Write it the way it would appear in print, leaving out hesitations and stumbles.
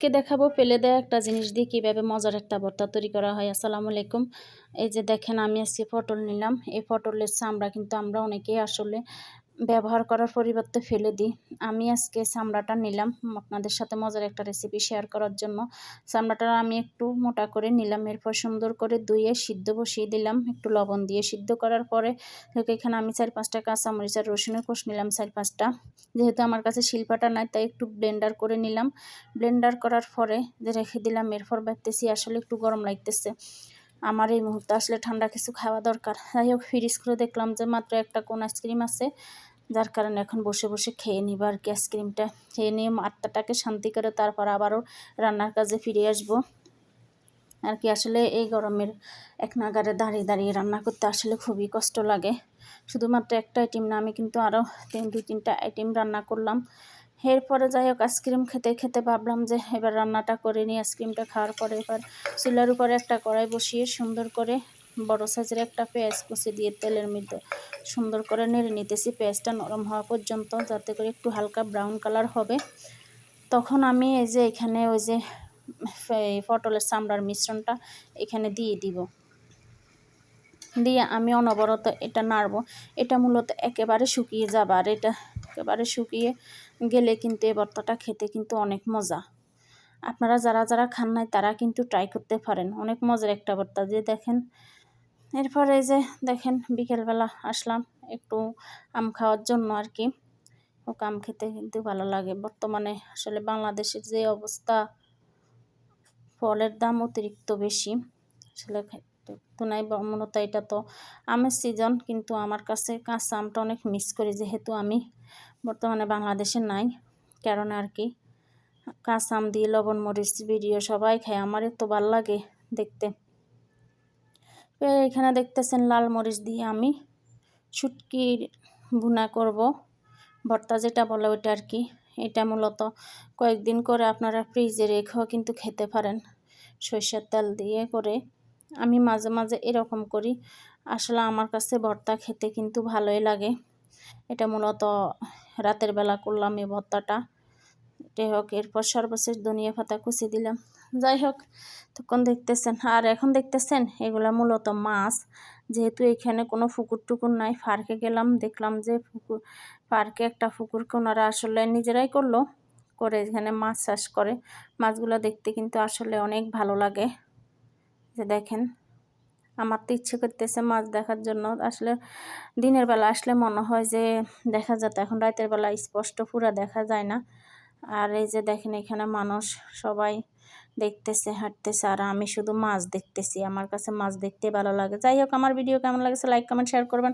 কে দেখাবো ফেলে দেওয়া একটা জিনিস দিয়ে কীভাবে মজার একটা ভর্তা তৈরি করা হয়। আসসালামু আলাইকুম। এই যে দেখেন, আমি আজকে পটল নিলাম। এই পটলের চামড়া কিন্তু আমরা অনেকেই আসলে ব্যবহার করার পরিবর্তে ফেলে দিই। আমি আজকে চামড়াটা নিলাম আপনাদের সাথে মজার একটা রেসিপি শেয়ার করার জন্য। চামড়াটা আমি একটু মোটা করে নিলাম, এরপর সুন্দর করে ধুয়ে সিদ্ধ বসিয়ে দিলাম একটু লবণ দিয়ে। সিদ্ধ করার পরে এখানে আমি 4-5টা কাঁচামরিচ আর রসুনের কোষ নিলাম 4-5টা। যেহেতু আমার কাছে শিলপাটা নাই তাই একটু ব্লেন্ডার করে নিলাম। ব্লেন্ডার করার পরে যে রেখে দিলাম। এরপর ভাবতেছি আসলে একটু গরম লাগতেছে, আমার এই মুহূর্তে আসলে ঠান্ডা কিছু খাওয়া দরকার। যাই হোক, ফ্রিজ করে দেখলাম যে মাত্র একটা কোন আইসক্রিম আছে, যার কারণে এখন বসে বসে খেয়ে নিব আর কি। আইসক্রিমটা খেয়ে নিয়ে আত্মাটাকে শান্তি করে তারপর আবারও রান্নার কাজে ফিরে আসবো আর কি। আসলে এই গরমের এক নাগারে দাঁড়িয়ে দাঁড়িয়ে রান্না করতে আসলে খুবই কষ্ট লাগে। শুধুমাত্র একটা আইটেম না, আমি কিন্তু আরও 2-3টা আইটেম রান্না করলাম। এরপরে যাই হোক, আইসক্রিম খেতে খেতে ভাবলাম যে এবার রান্নাটা করে নিই। আইসক্রিমটা খাওয়ার পরে এবার চুলার উপরে একটা কড়াই বসিয়ে সুন্দর করে বড় সাইজের একটা পেঁয়াজ কুচি দিয়ে তেলের মধ্যে সুন্দর করে নেড়ে নিতেছি পেঁয়াজটা নরম হওয়া পর্যন্ত, যাতে করে একটু হালকা ব্রাউন কালার হবে। তখন আমি এই যে এখানে ওই যে পটলের চামড়ার মিশ্রণটা এখানে দিয়ে দিব। দিয়ে আমি অনবরত এটা নাড়ব। এটা মূলত একেবারে শুকিয়ে যাবে, আর এটা একেবারে শুকিয়ে গেলে কিন্তু এই ভর্তাটা খেতে কিন্তু অনেক মজা। আপনারা যারা যারা খান নাই তারা কিন্তু ট্রাই করতে পারেন, অনেক মজার একটা ভর্তা। যে দেখেন, এরপরে এই যে দেখেন বিকেলবেলা আসলাম একটু আম খাওয়ার জন্য আর কি। ও আম খেতে কিন্তু ভালো লাগে। বর্তমানে আসলে বাংলাদেশের যে অবস্থা, ফলের দাম অতিরিক্ত বেশি, আসলে তো নাই। মূলত এটা তো আমের সিজন, কিন্তু আমার কাছে কাঁচা আমটা অনেক মিস করি, যেহেতু আমি বর্তমানে বাংলাদেশে নাই। কারণ আর কি, কাঁচা আম দিয়ে লবণ মরিচ ভিডিও সবাই খায়, আমার এত ভালো লাগে দেখতে। এখানে দেখতেছেন লাল মরিচ দিয়ে আমি শুটকির ভুনা করব, ভর্তা যেটা বলে ওইটা আর কি। এটা মূলত কয়েকদিন করে আপনারা ফ্রিজে রেখেও কিন্তু খেতে পারেন, সরষের তেল দিয়ে করে। আমি মাঝে মাঝে এরকম করি। আসলে আমার কাছে ভর্তা খেতে কিন্তু ভালোই লাগে। এটা মূলত রাতের বেলা করলাম এই ভর্তাটা। এটাই হোক, এরপর সর্বশেষ ধনিয়া পাতা কুচি দিলাম। যাই হোক, তখন দেখতেছেন, আর এখন দেখতেছেন এগুলা মূলত মাছ। যেহেতু এখানে কোনো পুকুর টুকুর নাই, পার্কে গেলাম, দেখলাম যে পার্কে একটা পুকুরকে ওনারা আসলে নিজেরাই করে এখানে মাছ চাষ করে। মাছগুলো দেখতে কিন্তু আসলে অনেক ভালো লাগে। যে দেখেন, আমার তো ইচ্ছে করতেছে মাছ দেখার জন্য। আসলে দিনের বেলা আসলে মনে হয় যে দেখা যেত, এখন রাতের বেলা স্পষ্ট পুরা দেখা যায় না। আর এই যে দেখেন, এখানে মানুষ সবাই দেখতেছে, হাঁটতেছে, আর আমি শুধু মাছ দেখতেছি। আমার কাছে মাছ দেখতে ভালো লাগে। যাই হোক, আমার ভিডিও কেমন লাগছে লাইক কমেন্ট শেয়ার করবেন।